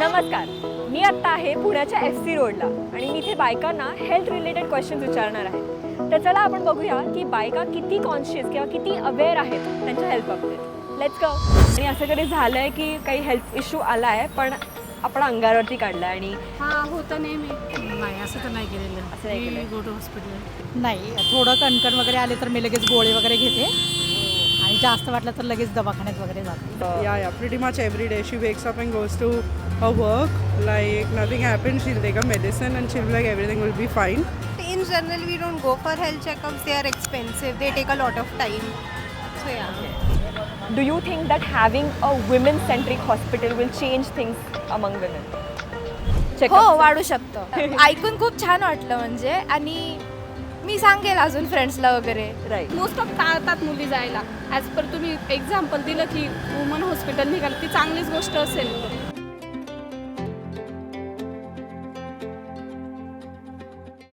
नमस्कार, मी आत्ता आहे पुण्याच्या FC रोडला आणि मी इथे बायकांना हेल्थ रिलेटेड क्वेश्चन्स विचारणार आहे. तर चला आपण बघूया की बायका किती कॉन्शियस किंवा किती अवेअर आहेत त्यांच्या हेल्थ बाबतीत. Let's go. आणि असं कधी झालं आहे की काही हेल्थ इश्यू आला आहे पण आपण अंगावरती काढला आणि होतं नेहमी. नाही असं तर नाही केलेलं. असं नाही केलं. Go to hospital. नाही, थोडं कणकण वगैरे आले तर मी लगेच गोळे वगैरे घेते आणि जास्त वाटलं तर लगेच दवाखान्यात वगैरे जाते. Yeah, pretty much every day she wakes up and goes to her work. Like nothing happens, she'll take a medicine and she'll be like everything will be fine. In general, we don't go for health checkups. They are expensive. They take a lot of time. So yeah. Do you think that having a women centric hospital will change things among women? हो, वाढू शकतं. ऐकून खूप छान वाटलं म्हणजे. आणि मी सांगेल अजून फ्रेंड्सला वगैरे. राईट. मोस्ट ऑफ टाळतात मुली जायला. ॲज पर तुम्ही एक्झाम्पल दिलं की वुमन हॉस्पिटल निघालं ती चांगलीच गोष्ट असेल.